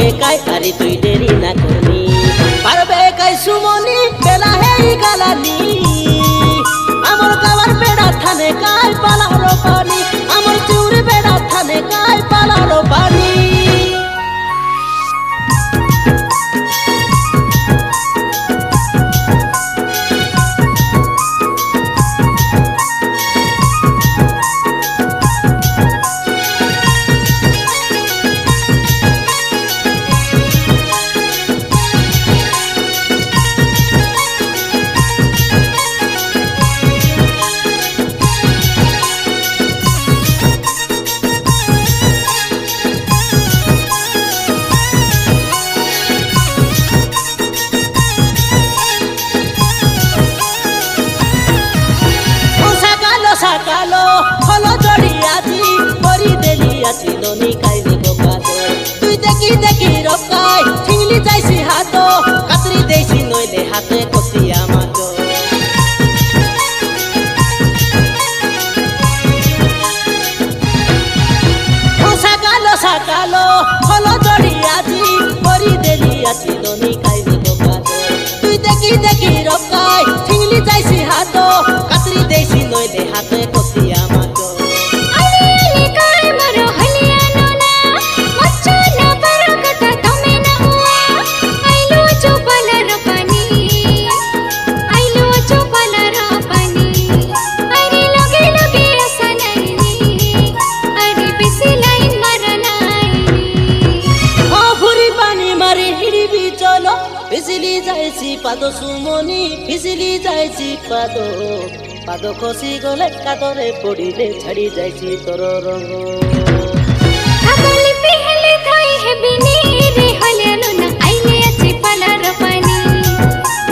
বেকাই আরে তুই দেরি না করনি পারবে কাই সুমনি বেলা হেই গালানি আমার গাওয়ার বেড়া থানে কাই পালারো পানি আমার চুরি বেড়া থানে কাই পালারো পানি সাকালো হলো জড়িয়াছি করি দেলিয়াছি দনি কাইনি গোকাদর তুই দেখি দেখি রকাই ঠিংলি যাইছি হাত কাতরি দেইছি নইলে হাতে কসিয়া মাত সাকালো সাকালো হলো জড়িয়াছি করি দেলিয়াছি দনি কাইনি গোকাদর তুই দেখি দেখি রকাই ঠিংলি যাইছি হাত কাতরি দেইছি নইলে হাতে কসিয়া মাত फिसली जाइছি পাদ সুমনি फिसली जाइছি পাদ পাদ খসি গলে কাদরে পড়িলে ছাড়ি যাইছি তোর রঙ আকালি পিহলে থাই হেবিনি রে হলেনো না আইলে আছে পালার পানি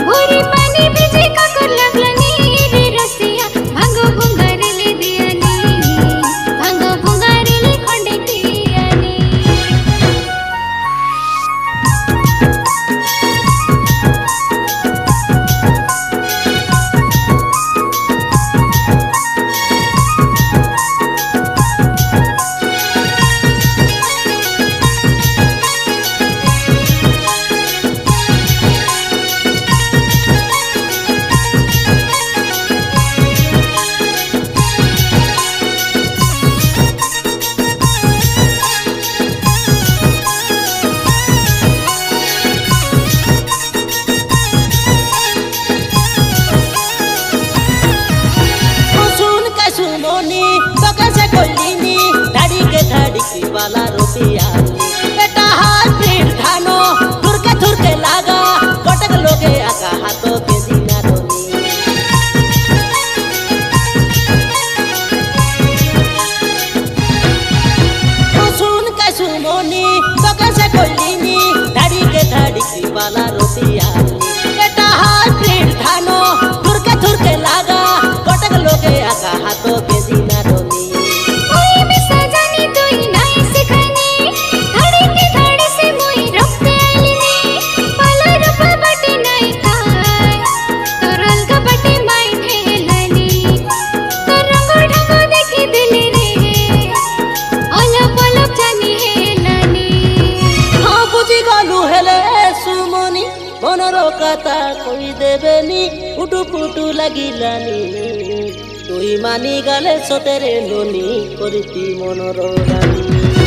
ভরি পানি ভিজে কাকর লাগলানি রে রসিয়া ভাঙ্গো ভুঙ্গারেলে দিয়ানি ভাঙ্গো ভুঙ্গারেলে খন্ডে দিয়ানি सुमनी तोके से कोलिनी धाड़ी के धाड़ी की वाला रुपया बेटा हाथ ढानो थुरके लागा कटक लोगे आका हाथों के दिना रोनी सुन के सुमनी तोके से कोलिनी धाड़ी के धाड़ी की वाला रुपया बेटा हाथ ढानो थुरके लागा कटक लोगे आका हाथों के दिना रोनी ओए मिसा जानी तोई नाई सिखानी धड़ी के धड़ी से मोई रखते आईली पाला रूप बटे नाई काय तोरल का बटे माई ठेलानी तोर रंग ढंग देखी दिली रे अलग अलग जानी हेलानी हाँ बुझी गलु हेले सुमनी मनर कथा कही देबेनी उटु पुटु लागिलानी তুই মানি গেলে সতেরে ননি করিতি মনোর রানী।